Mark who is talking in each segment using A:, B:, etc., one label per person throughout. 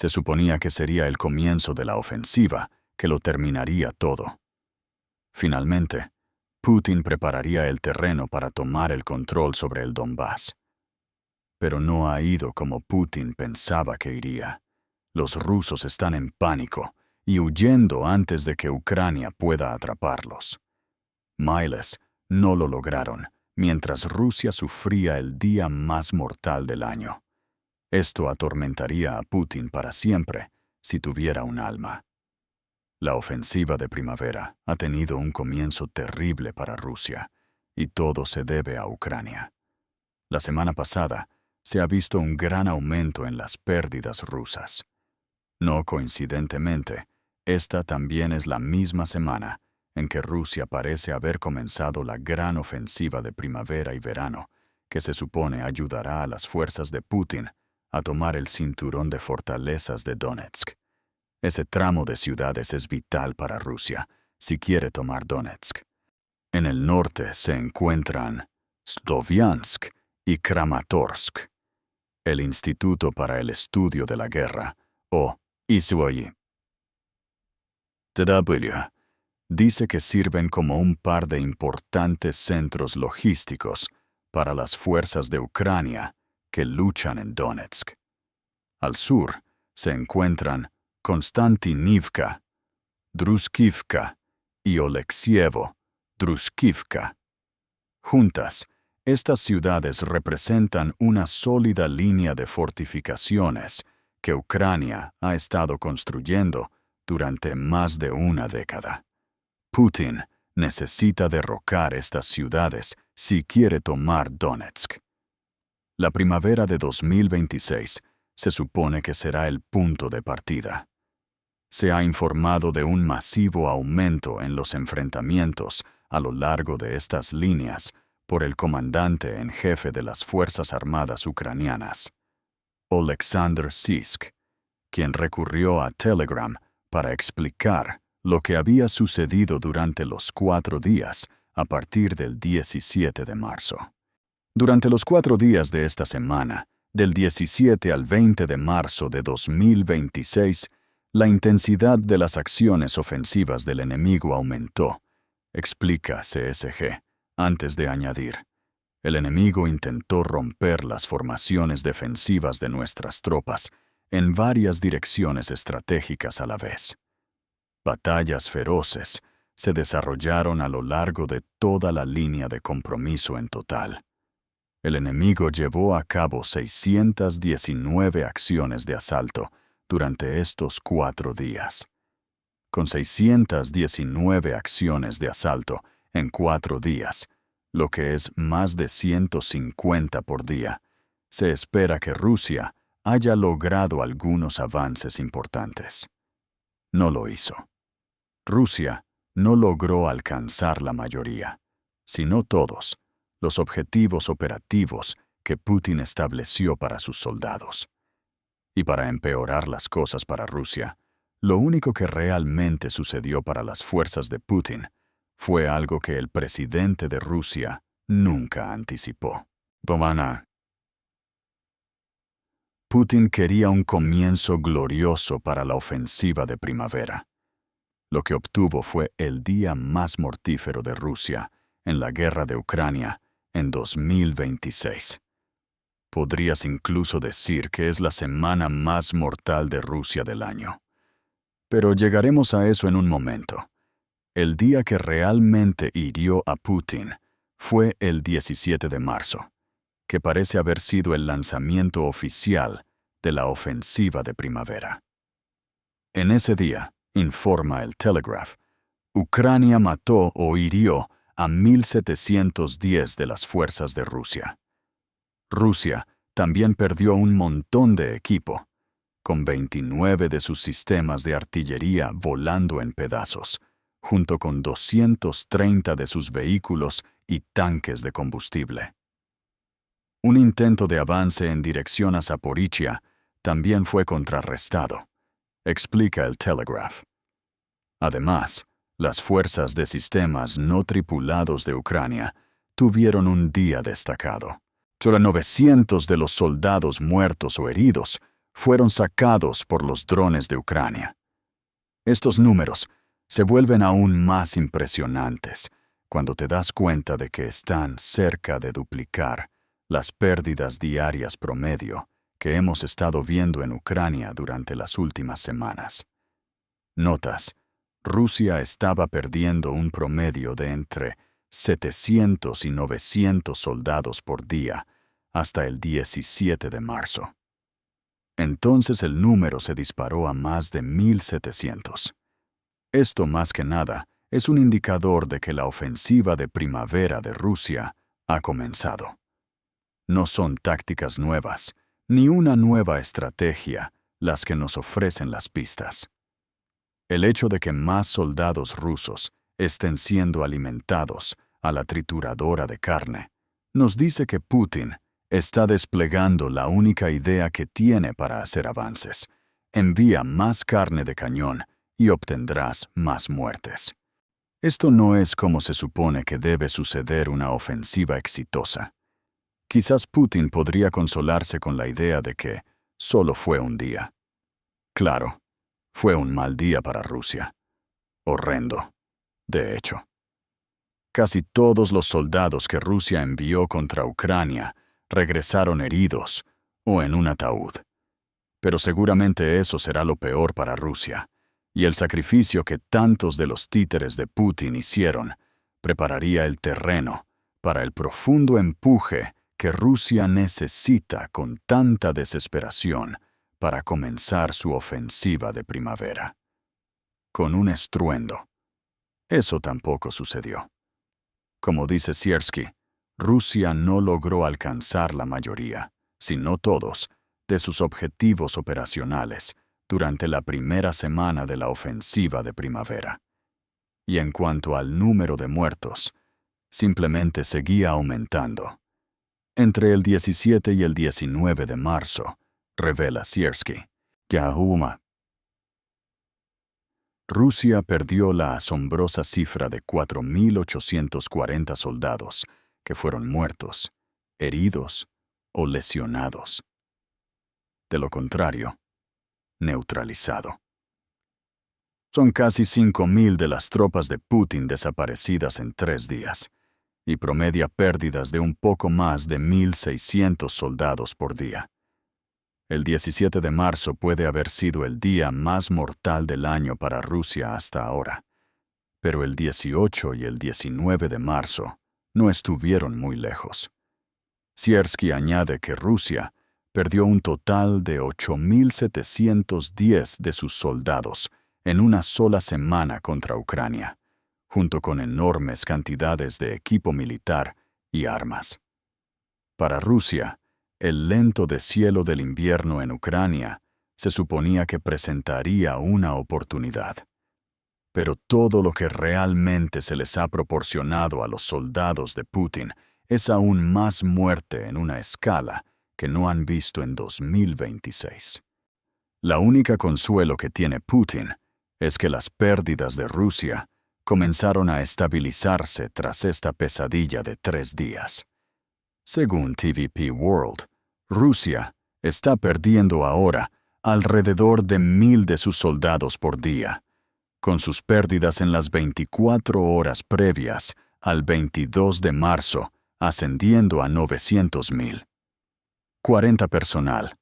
A: Se suponía que sería el comienzo de la ofensiva, que lo terminaría todo. Finalmente, Putin prepararía el terreno para tomar el control sobre el Donbass. Pero no ha ido como Putin pensaba que iría. Los rusos están en pánico y huyendo antes de que Ucrania pueda atraparlos. Miles no lo lograron, mientras Rusia sufría el día más mortal del año. Esto atormentaría a Putin para siempre, si tuviera un alma. La ofensiva de primavera ha tenido un comienzo terrible para Rusia, y todo se debe a Ucrania. La semana pasada se ha visto un gran aumento en las pérdidas rusas. No coincidentemente, esta también es la misma semana en que Rusia parece haber comenzado la gran ofensiva de primavera y verano, que se supone ayudará a las fuerzas de Putin a tomar el cinturón de fortalezas de Donetsk. Ese tramo de ciudades es vital para Rusia, si quiere tomar Donetsk. En el norte se encuentran Sloviansk y Kramatorsk. El Instituto para el Estudio de la Guerra, o ISWI, dice que sirven como un par de importantes centros logísticos para las fuerzas de Ucrania que luchan en Donetsk. Al sur se encuentran Konstantinivka, Druskivka y Oleksievo, Druskivka. Juntas, estas ciudades representan una sólida línea de fortificaciones que Ucrania ha estado construyendo durante más de una década. Putin necesita derrocar estas ciudades si quiere tomar Donetsk. La primavera de 2026 se supone que será el punto de partida. Se ha informado de un masivo aumento en los enfrentamientos a lo largo de estas líneas por el comandante en jefe de las Fuerzas Armadas ucranianas, Oleksandr Syrsk, quien recurrió a Telegram para explicar lo que había sucedido durante los 4 días a partir del 17 de marzo. Durante los 4 días de esta semana, del 17 al 20 de marzo de 2026, la intensidad de las acciones ofensivas del enemigo aumentó, explica CSG, antes de añadir: el enemigo intentó romper las formaciones defensivas de nuestras tropas en varias direcciones estratégicas a la vez. Batallas feroces se desarrollaron a lo largo de toda la línea de compromiso en total. El enemigo llevó a cabo 619 acciones de asalto durante estos 4 días. Con 619 acciones de asalto en 4 días, lo que es más de 150 por día, se espera que Rusia haya logrado algunos avances importantes. No lo hizo. Rusia no logró alcanzar la mayoría, sino todos, los objetivos operativos que Putin estableció para sus soldados. Y para empeorar las cosas para Rusia, lo único que realmente sucedió para las fuerzas de Putin fue algo que el presidente de Rusia nunca anticipó. Putin quería un comienzo glorioso para la ofensiva de primavera. Lo que obtuvo fue el día más mortífero de Rusia en la guerra de Ucrania en 2026. Podrías incluso decir que es la semana más mortal de Rusia del año. Pero llegaremos a eso en un momento. El día que realmente hirió a Putin fue el 17 de marzo, que parece haber sido el lanzamiento oficial de la ofensiva de primavera. En ese día, informa el Telegraph, Ucrania mató o hirió a 1.710 de las fuerzas de Rusia. Rusia también perdió un montón de equipo, con 29 de sus sistemas de artillería volando en pedazos, junto con 230 de sus vehículos y tanques de combustible. Un intento de avance en dirección a Zaporizhia también fue contrarrestado, explica el Telegraph. Además, las fuerzas de sistemas no tripulados de Ucrania tuvieron un día destacado. Solo 900 de los soldados muertos o heridos fueron sacados por los drones de Ucrania. Estos números se vuelven aún más impresionantes cuando te das cuenta de que están cerca de duplicar las pérdidas diarias promedio que hemos estado viendo en Ucrania durante las últimas semanas. Notas, Rusia estaba perdiendo un promedio de entre 700 y 900 soldados por día hasta el 17 de marzo. Entonces el número se disparó a más de 1,700. Esto, más que nada, es un indicador de que la ofensiva de primavera de Rusia ha comenzado. No son tácticas nuevas, ni una nueva estrategia las que nos ofrecen las pistas. El hecho de que más soldados rusos estén siendo alimentados a la trituradora de carne nos dice que Putin está desplegando la única idea que tiene para hacer avances. Envía más carne de cañón y obtendrás más muertes. Esto no es como se supone que debe suceder una ofensiva exitosa. Quizás Putin podría consolarse con la idea de que solo fue un día. Claro, fue un mal día para Rusia. Horrendo, de hecho. Casi todos los soldados que Rusia envió contra Ucrania regresaron heridos o en un ataúd. Pero seguramente eso será lo peor para Rusia, y el sacrificio que tantos de los títeres de Putin hicieron prepararía el terreno para el profundo empuje que Rusia necesita con tanta desesperación para comenzar su ofensiva de primavera. Con un estruendo. Eso tampoco sucedió. Como dice Siersky, Rusia no logró alcanzar la mayoría, si no todos, de sus objetivos operacionales durante la primera semana de la ofensiva de primavera. Y en cuanto al número de muertos, simplemente seguía aumentando. Entre el 17 y el 19 de marzo, revela Siersky, Rusia perdió la asombrosa cifra de 4,840 soldados que fueron muertos, heridos o lesionados. De lo contrario, neutralizado. Son casi 5,000 de las tropas de Putin desaparecidas en 3 días, y promedia pérdidas de un poco más de 1,600 soldados por día. El 17 de marzo puede haber sido el día más mortal del año para Rusia hasta ahora, pero el 18 y el 19 de marzo no estuvieron muy lejos. Siersky añade que Rusia perdió un total de 8,710 de sus soldados en una sola semana contra Ucrania, junto con enormes cantidades de equipo militar y armas. Para Rusia, el lento deshielo del invierno en Ucrania se suponía que presentaría una oportunidad. Pero todo lo que realmente se les ha proporcionado a los soldados de Putin es aún más muerte en una escala que no han visto en 2026. La única consuelo que tiene Putin es que las pérdidas de Rusia comenzaron a estabilizarse tras esta pesadilla de 3 días. Según TVP World, Rusia está perdiendo ahora alrededor de 1,000 de sus soldados por día, con sus pérdidas en las 24 horas previas al 22 de marzo ascendiendo a 900,000. 40 personal,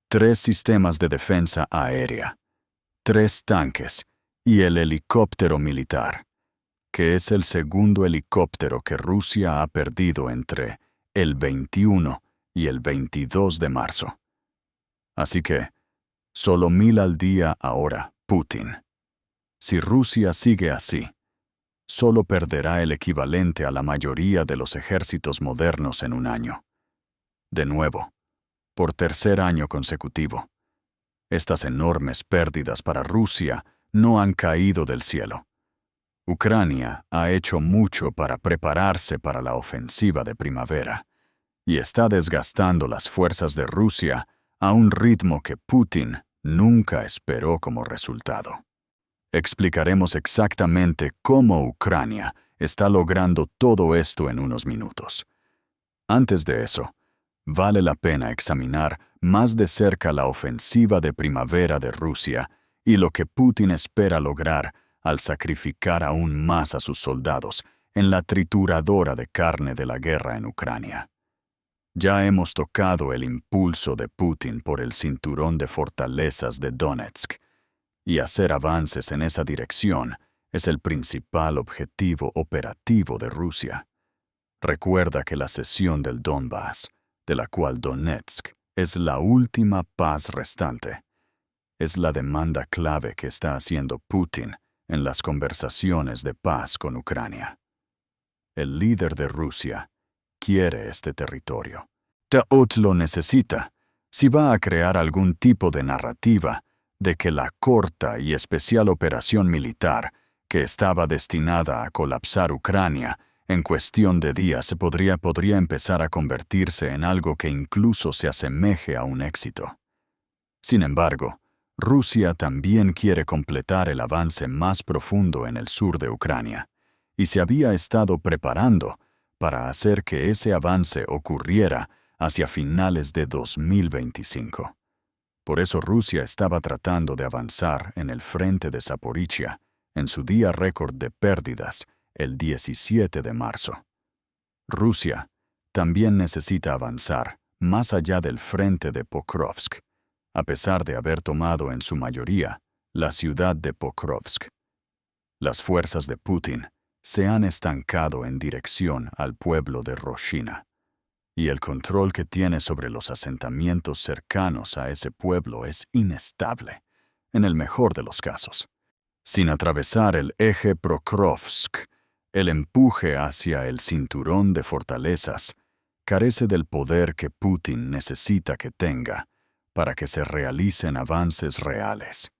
A: 3 sistemas de defensa aérea, 3 tanques y el helicóptero militar, que es el segundo helicóptero que Rusia ha perdido entre el 21 y el 22 de marzo. Así que, solo 1,000 al día ahora, Putin. Si Rusia sigue así, solo perderá el equivalente a la mayoría de los ejércitos modernos en un año. De nuevo, por 3er año consecutivo. Estas enormes pérdidas para Rusia no han caído del cielo. Ucrania ha hecho mucho para prepararse para la ofensiva de primavera y está desgastando las fuerzas de Rusia a un ritmo que Putin nunca esperó como resultado. Explicaremos exactamente cómo Ucrania está logrando todo esto en unos minutos. Antes de eso, vale la pena examinar más de cerca la ofensiva de primavera de Rusia y lo que Putin espera lograr al sacrificar aún más a sus soldados en la trituradora de carne de la guerra en Ucrania. Ya hemos tocado el impulso de Putin por el cinturón de fortalezas de Donetsk, y hacer avances en esa dirección es el principal objetivo operativo de Rusia. Recuerda que la cesión del Donbass, de la cual Donetsk es la última paz restante, es la demanda clave que está haciendo Putin en las conversaciones de paz con Ucrania. El líder de Rusia quiere este territorio. Taot lo necesita si va a crear algún tipo de narrativa de que la corta y especial operación militar que estaba destinada a colapsar Ucrania en cuestión de días podría empezar a convertirse en algo que incluso se asemeje a un éxito. Sin embargo, Rusia también quiere completar el avance más profundo en el sur de Ucrania, y se había estado preparando para hacer que ese avance ocurriera hacia finales de 2025. Por eso Rusia estaba tratando de avanzar en el frente de Zaporizhia en su día récord de pérdidas, el 17 de marzo. Rusia también necesita avanzar más allá del frente de Pokrovsk, a pesar de haber tomado en su mayoría la ciudad de Pokrovsk. Las fuerzas de Putin se han estancado en dirección al pueblo de Roshina, y el control que tiene sobre los asentamientos cercanos a ese pueblo es inestable, en el mejor de los casos. Sin atravesar el eje Pokrovsk, el empuje hacia el cinturón de fortalezas carece del poder que Putin necesita que tenga para que se realicen avances reales.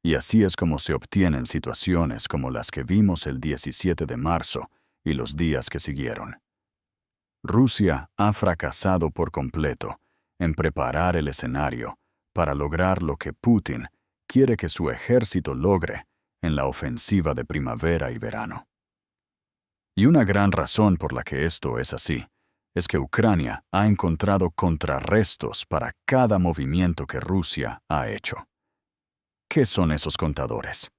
A: Y así es como se obtienen situaciones como las que vimos el 17 de marzo y los días que siguieron. Rusia ha fracasado por completo en preparar el escenario para lograr lo que Putin quiere que su ejército logre en la ofensiva de primavera y verano. Y una gran razón por la que esto es así es que Ucrania ha encontrado contrarrestos para cada movimiento que Rusia ha hecho. ¿Qué son esos contadores?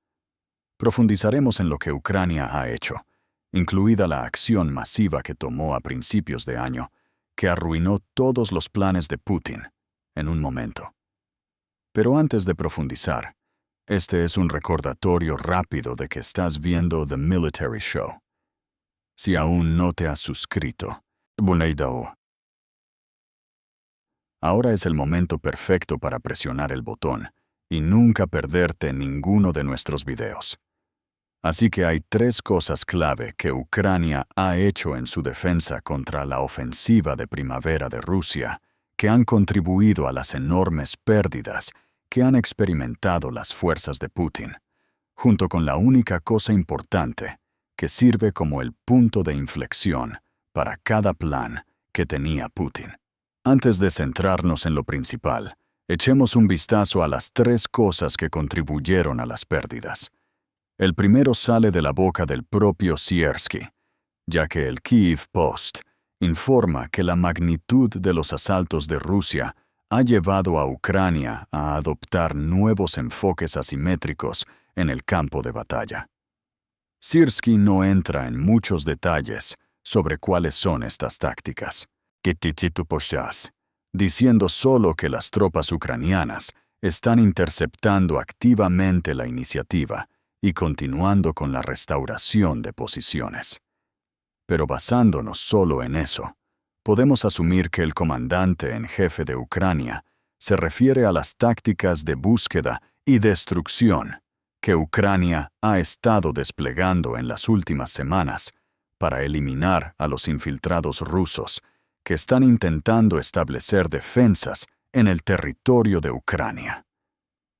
A: Profundizaremos en lo que Ucrania ha hecho, incluida la acción masiva que tomó a principios de año, que arruinó todos los planes de Putin en un momento. Pero antes de profundizar, este es un recordatorio rápido de que estás viendo The Military Show. Si aún no te has suscrito, ahora es el momento perfecto para presionar el botón y nunca perderte ninguno de nuestros videos. Así que hay 3 cosas clave que Ucrania ha hecho en su defensa contra la ofensiva de primavera de Rusia que han contribuido a las enormes pérdidas que han experimentado las fuerzas de Putin, junto con la única cosa importante que sirve como el punto de inflexión para cada plan que tenía Putin. Antes de centrarnos en lo principal, echemos un vistazo a las 3 cosas que contribuyeron a las pérdidas. El primero sale de la boca del propio Siersky, ya que el Kyiv Post informa que la magnitud de los asaltos de Rusia ha llevado a Ucrania a adoptar nuevos enfoques asimétricos en el campo de batalla. Siersky no entra en muchos detalles sobre cuáles son estas tácticas, diciendo solo que las tropas ucranianas están interceptando activamente la iniciativa y continuando con la restauración de posiciones. Pero basándonos solo en eso, podemos asumir que el comandante en jefe de Ucrania se refiere a las tácticas de búsqueda y destrucción que Ucrania ha estado desplegando en las últimas semanas para eliminar a los infiltrados rusos que están intentando establecer defensas en el territorio de Ucrania.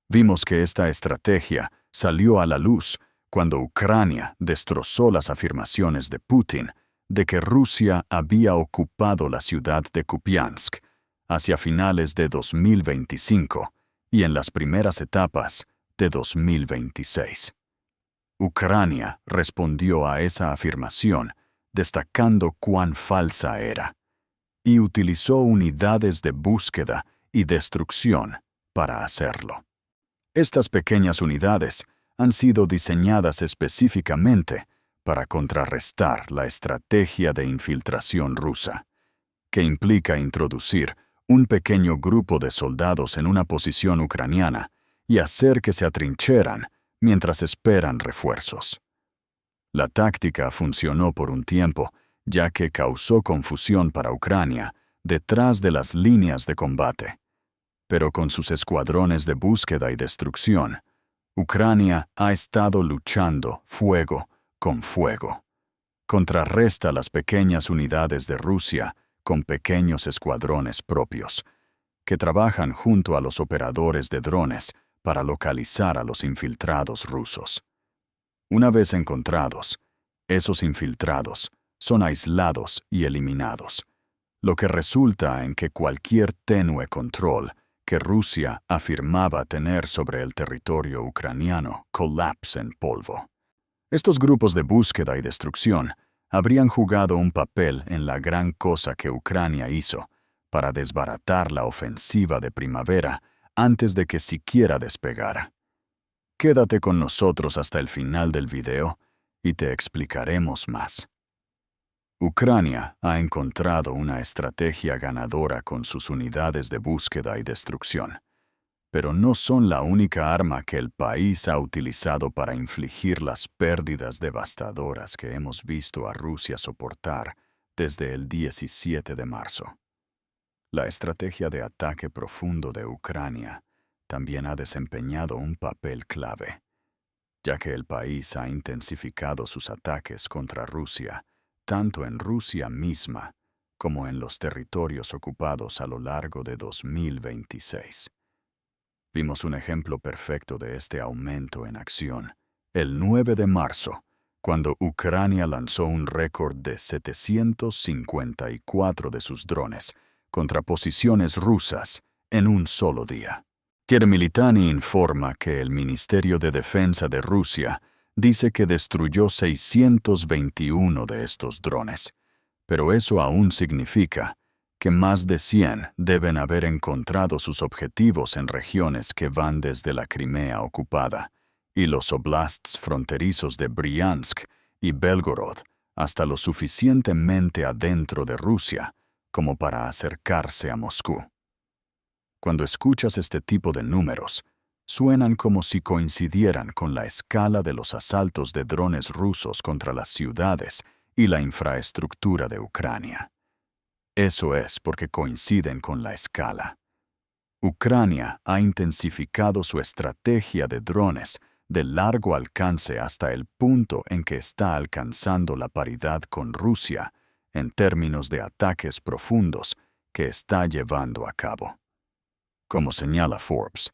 A: Vimos que esta estrategia salió a la luz cuando Ucrania destrozó las afirmaciones de Putin de que Rusia había ocupado la ciudad de Kupiansk hacia finales de 2025 y en las primeras etapas de 2026. Ucrania respondió a esa afirmación destacando cuán falsa era y utilizó unidades de búsqueda y destrucción para hacerlo. Estas pequeñas unidades han sido diseñadas específicamente para contrarrestar la estrategia de infiltración rusa, que implica introducir un pequeño grupo de soldados en una posición ucraniana y hacer que se atrincheran mientras esperan refuerzos. La táctica funcionó por un tiempo, ya que causó confusión para Ucrania detrás de las líneas de combate. Pero con sus escuadrones de búsqueda y destrucción, Ucrania ha estado luchando fuego con fuego. Contrarresta las pequeñas unidades de Rusia con pequeños escuadrones propios, que trabajan junto a los operadores de drones para localizar a los infiltrados rusos. Una vez encontrados, esos infiltrados son aislados y eliminados, lo que resulta en que cualquier tenue control que Rusia afirmaba tener sobre el territorio ucraniano colapsa en polvo. Estos grupos de búsqueda y destrucción habrían jugado un papel en la gran cosa que Ucrania hizo para desbaratar la ofensiva de primavera antes de que siquiera despegara. Quédate con nosotros hasta el final del video y te explicaremos más. Ucrania ha encontrado una estrategia ganadora con sus unidades de búsqueda y destrucción, pero no son la única arma que el país ha utilizado para infligir las pérdidas devastadoras que hemos visto a Rusia soportar desde el 17 de marzo. La estrategia de ataque profundo de Ucrania también ha desempeñado un papel clave, ya que el país ha intensificado sus ataques contra Rusia, tanto en Rusia misma como en los territorios ocupados a lo largo de 2026. Vimos un ejemplo perfecto de este aumento en acción el 9 de marzo, cuando Ucrania lanzó un récord de 754 de sus drones contra posiciones rusas en un solo día. Militani informa que el Ministerio de Defensa de Rusia dice que destruyó 621 de estos drones, pero eso aún significa que más de 100 deben haber encontrado sus objetivos en regiones que van desde la Crimea ocupada y los oblasts fronterizos de Briansk y Belgorod hasta lo suficientemente adentro de Rusia como para acercarse a Moscú. Cuando escuchas este tipo de números, suenan como si coincidieran con la escala de los asaltos de drones rusos contra las ciudades y la infraestructura de Ucrania. Eso es porque coinciden con la escala. Ucrania ha intensificado su estrategia de drones de largo alcance hasta el punto en que está alcanzando la paridad con Rusia en términos de ataques profundos que está llevando a cabo. Como señala Forbes,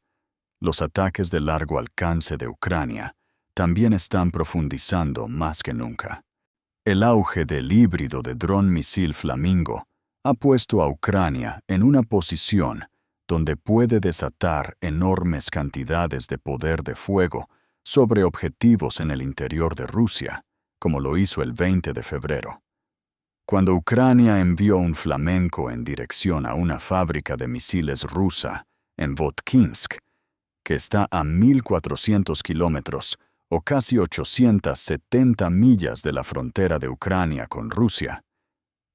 A: los ataques de largo alcance de Ucrania también están profundizando más que nunca. El auge del híbrido de dron misil Flamingo ha puesto a Ucrania en una posición donde puede desatar enormes cantidades de poder de fuego sobre objetivos en el interior de Rusia, como lo hizo el 20 de febrero. Cuando Ucrania envió un flamenco en dirección a una fábrica de misiles rusa en Votkinsk, que está a 1.400 kilómetros o casi 870 millas de la frontera de Ucrania con Rusia,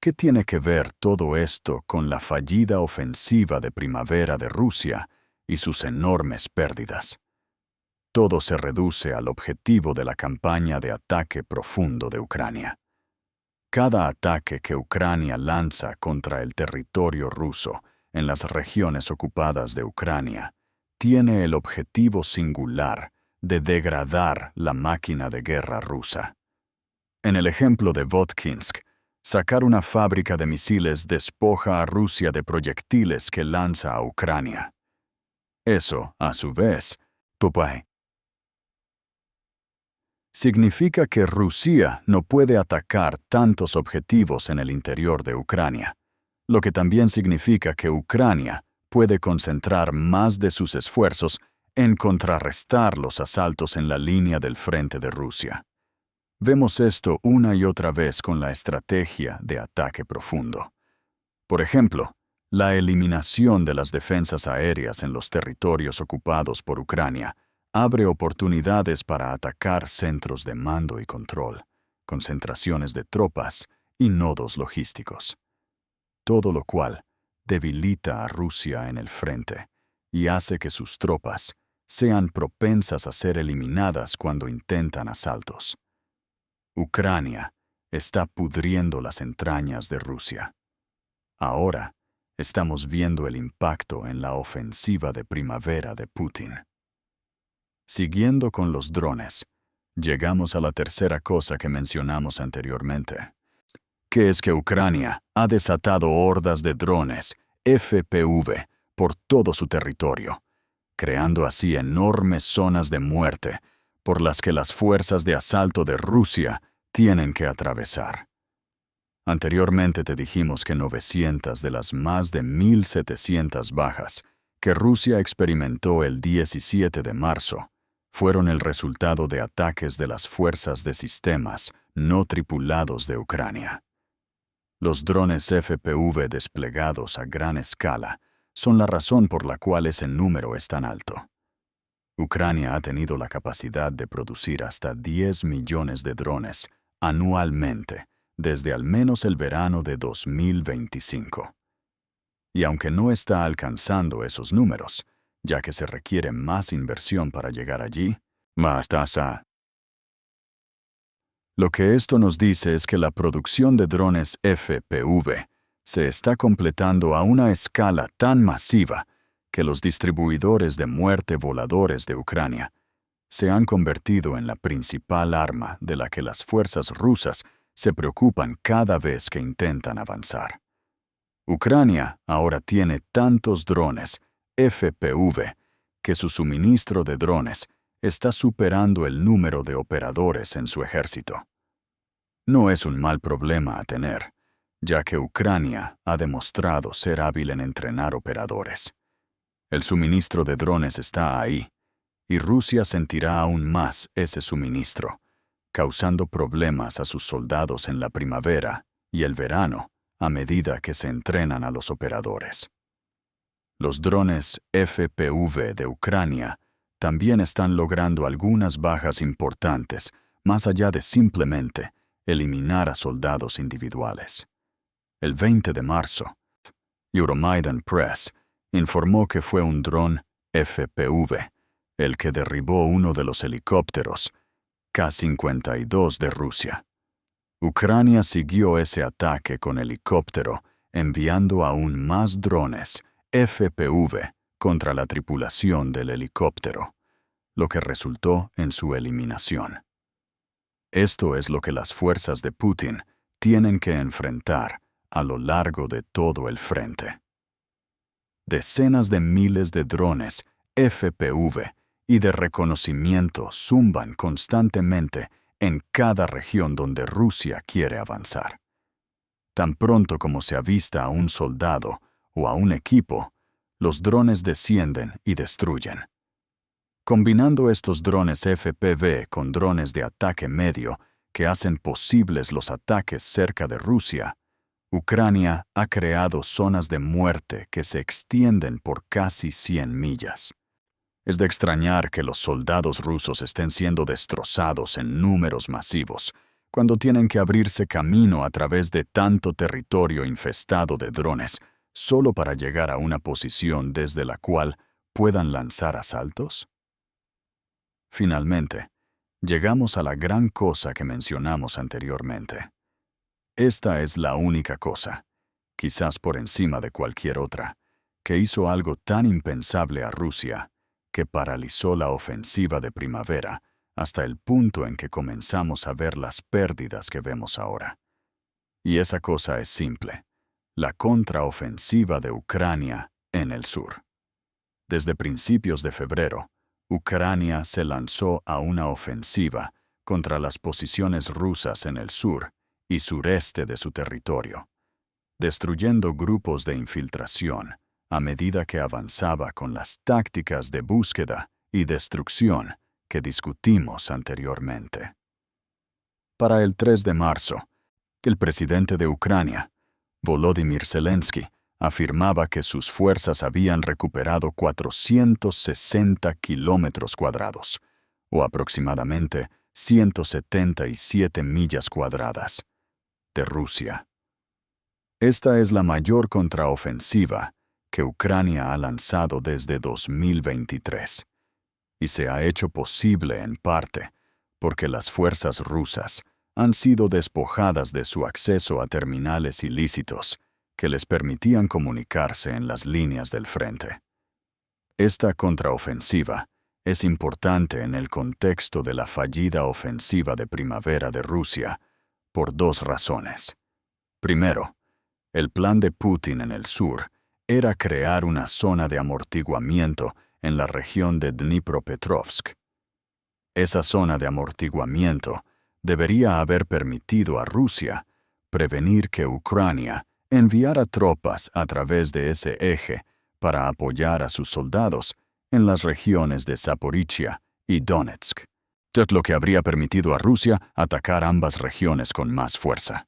A: ¿qué tiene que ver todo esto con la fallida ofensiva de primavera de Rusia y sus enormes pérdidas? Todo se reduce al objetivo de la campaña de ataque profundo de Ucrania. Cada ataque que Ucrania lanza contra el territorio ruso en las regiones ocupadas de Ucrania tiene el objetivo singular de degradar la máquina de guerra rusa. En el ejemplo de Votkinsk, sacar una fábrica de misiles despoja a Rusia de proyectiles que lanza a Ucrania. Eso, a su vez, significa que Rusia no puede atacar tantos objetivos en el interior de Ucrania, lo que también significa que Ucrania puede concentrar más de sus esfuerzos en contrarrestar los asaltos en la línea del frente de Rusia. Vemos esto una y otra vez con la estrategia de ataque profundo. Por ejemplo, la eliminación de las defensas aéreas en los territorios ocupados por Ucrania abre oportunidades para atacar centros de mando y control, concentraciones de tropas y nodos logísticos. Todo lo cual debilita a Rusia en el frente y hace que sus tropas sean propensas a ser eliminadas cuando intentan asaltos. Ucrania está pudriendo las entrañas de Rusia. Ahora estamos viendo el impacto en la ofensiva de primavera de Putin. Siguiendo con los drones, llegamos a la tercera cosa que mencionamos anteriormente, que es que Ucrania ha desatado hordas de drones FPV por todo su territorio, creando así enormes zonas de muerte por las que las fuerzas de asalto de Rusia tienen que atravesar. Anteriormente te dijimos que 900 de las más de 1.700 bajas que Rusia experimentó el 17 de marzo fueron el resultado de ataques de las fuerzas de sistemas no tripulados de Ucrania. Los drones FPV desplegados a gran escala son la razón por la cual ese número es tan alto. Ucrania ha tenido la capacidad de producir hasta 10 millones de drones anualmente desde al menos el verano de 2025. Y aunque no está alcanzando esos números, ya que se requiere más inversión para llegar allí, lo que esto nos dice es que la producción de drones FPV se está completando a una escala tan masiva que los distribuidores de muerte voladores de Ucrania se han convertido en la principal arma de la que las fuerzas rusas se preocupan cada vez que intentan avanzar. Ucrania ahora tiene tantos drones FPV que su suministro de drones está superando el número de operadores en su ejército. No es un mal problema a tener, ya que Ucrania ha demostrado ser hábil en entrenar operadores. El suministro de drones está ahí, y Rusia sentirá aún más ese suministro, causando problemas a sus soldados en la primavera y el verano a medida que se entrenan a los operadores. Los drones FPV de Ucrania también están logrando algunas bajas importantes, más allá de simplemente eliminar a soldados individuales. El 20 de marzo, Euromaidan Press informó que fue un dron FPV el que derribó uno de los helicópteros K-52 de Rusia. Ucrania siguió ese ataque con helicóptero, enviando aún más drones FPV contra la tripulación del helicóptero, lo que resultó en su eliminación. Esto es lo que las fuerzas de Putin tienen que enfrentar a lo largo de todo el frente. Decenas de miles de drones FPV y de reconocimiento zumban constantemente en cada región donde Rusia quiere avanzar. Tan pronto como se avista a un soldado o a un equipo, los drones descienden y destruyen. Combinando estos drones FPV con drones de ataque medio que hacen posibles los ataques cerca de Rusia, Ucrania ha creado zonas de muerte que se extienden por casi 100 millas. Es de extrañar que los soldados rusos estén siendo destrozados en números masivos, cuando tienen que abrirse camino a través de tanto territorio infestado de drones, solo para llegar a una posición desde la cual puedan lanzar asaltos. Finalmente, llegamos a la gran cosa que mencionamos anteriormente. Esta es la única cosa, quizás por encima de cualquier otra, que hizo algo tan impensable a Rusia, que paralizó la ofensiva de primavera hasta el punto en que comenzamos a ver las pérdidas que vemos ahora. Y esa cosa es simple: la contraofensiva de Ucrania en el sur. Desde principios de febrero, Ucrania se lanzó a una ofensiva contra las posiciones rusas en el sur y sureste de su territorio, destruyendo grupos de infiltración a medida que avanzaba con las tácticas de búsqueda y destrucción que discutimos anteriormente. Para el 3 de marzo, el presidente de Ucrania, Volodymyr Zelensky afirmaba que sus fuerzas habían recuperado 460 kilómetros cuadrados, o aproximadamente 177 millas cuadradas, de Rusia. Esta es la mayor contraofensiva que Ucrania ha lanzado desde 2023, y se ha hecho posible en parte porque las fuerzas rusas han sido despojadas de su acceso a terminales ilícitos que les permitían comunicarse en las líneas del frente. Esta contraofensiva es importante en el contexto de la fallida ofensiva de primavera de Rusia por dos razones. Primero, el plan de Putin en el sur era crear una zona de amortiguamiento en la región de Dnipropetrovsk. Esa zona de amortiguamiento debería haber permitido a Rusia prevenir que Ucrania enviara tropas a través de ese eje para apoyar a sus soldados en las regiones de Zaporizhia y Donetsk, lo que habría permitido a Rusia atacar ambas regiones con más fuerza.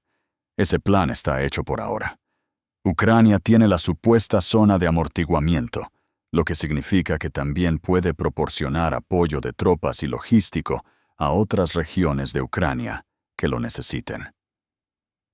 A: Ese plan está hecho por ahora. Ucrania tiene la supuesta zona de amortiguamiento, lo que significa que también puede proporcionar apoyo de tropas y logístico a otras regiones de Ucrania que lo necesiten.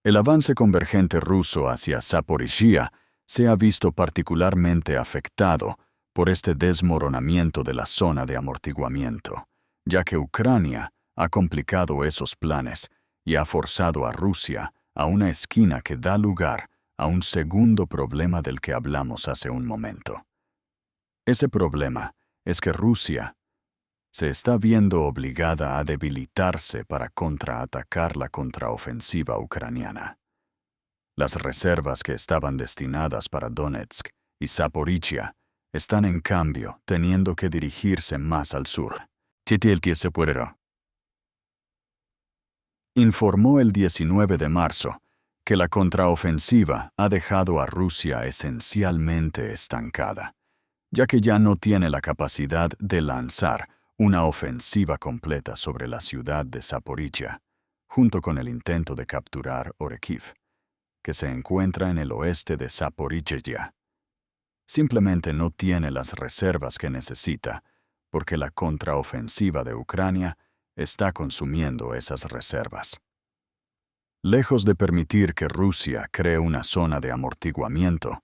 A: El avance convergente ruso hacia Zaporizhia se ha visto particularmente afectado por este desmoronamiento de la zona de amortiguamiento, ya que Ucrania ha complicado esos planes y ha forzado a Rusia a una esquina que da lugar a un segundo problema del que hablamos hace un momento. Ese problema es que Rusia se está viendo obligada a debilitarse para contraatacar la contraofensiva ucraniana. Las reservas que estaban destinadas para Donetsk y Zaporizhia están en cambio teniendo que dirigirse más al sur. Informó el 19 de marzo que la contraofensiva ha dejado a Rusia esencialmente estancada, ya que ya no tiene la capacidad de lanzar una ofensiva completa sobre la ciudad de Zaporizhia, junto con el intento de capturar Orekhiv, que se encuentra en el oeste de Zaporizhia. Simplemente no tiene las reservas que necesita, porque la contraofensiva de Ucrania está consumiendo esas reservas. Lejos de permitir que Rusia cree una zona de amortiguamiento,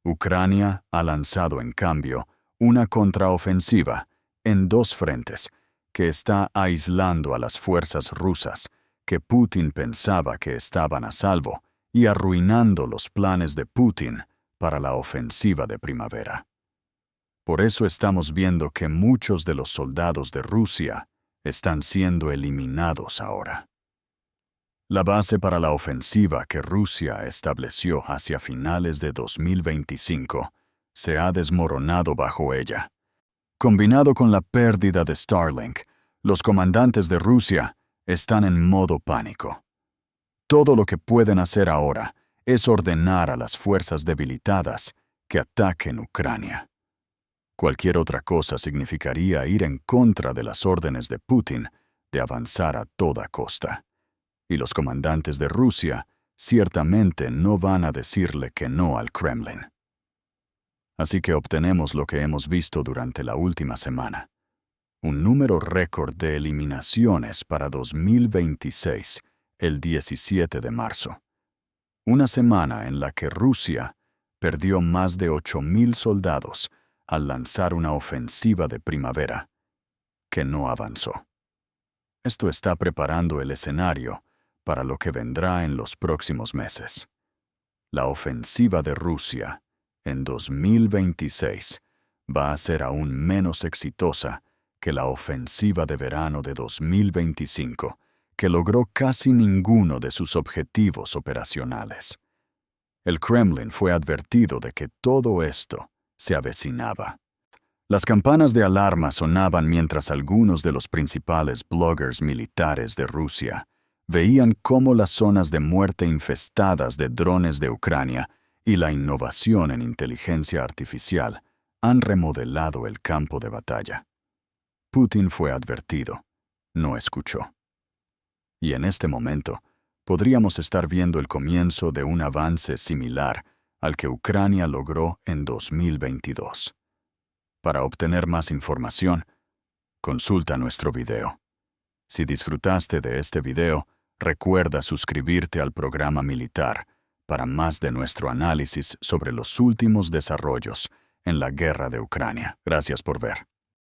A: Ucrania ha lanzado, en cambio, una contraofensiva en dos frentes que está aislando a las fuerzas rusas que Putin pensaba que estaban a salvo y arruinando los planes de Putin para la ofensiva de primavera. Por eso estamos viendo que muchos de los soldados de Rusia están siendo eliminados ahora. La base para la ofensiva que Rusia estableció hacia finales de 2025 se ha desmoronado bajo ella. Combinado con la pérdida de Starlink, los comandantes de Rusia están en modo pánico. Todo lo que pueden hacer ahora es ordenar a las fuerzas debilitadas que ataquen Ucrania. Cualquier otra cosa significaría ir en contra de las órdenes de Putin de avanzar a toda costa. Y los comandantes de Rusia ciertamente no van a decirle que no al Kremlin. Así que obtenemos lo que hemos visto durante la última semana. Un número récord de eliminaciones para 2026, el 17 de marzo. Una semana en la que Rusia perdió más de 8,000 soldados al lanzar una ofensiva de primavera que no avanzó. Esto está preparando el escenario para lo que vendrá en los próximos meses. La ofensiva de Rusia en 2026 va a ser aún menos exitosa que la ofensiva de verano de 2025, que logró casi ninguno de sus objetivos operacionales. El Kremlin fue advertido de que todo esto se avecinaba. Las campanas de alarma sonaban mientras algunos de los principales bloggers militares de Rusia veían cómo las zonas de muerte infestadas de drones de Ucrania y la innovación en inteligencia artificial han remodelado el campo de batalla. Putin fue advertido, no escuchó. Y en este momento, podríamos estar viendo el comienzo de un avance similar al que Ucrania logró en 2022. Para obtener más información, consulta nuestro video. Si disfrutaste de este video, recuerda suscribirte al programa militar para más de nuestro análisis sobre los últimos desarrollos en la guerra de Ucrania. Gracias por ver.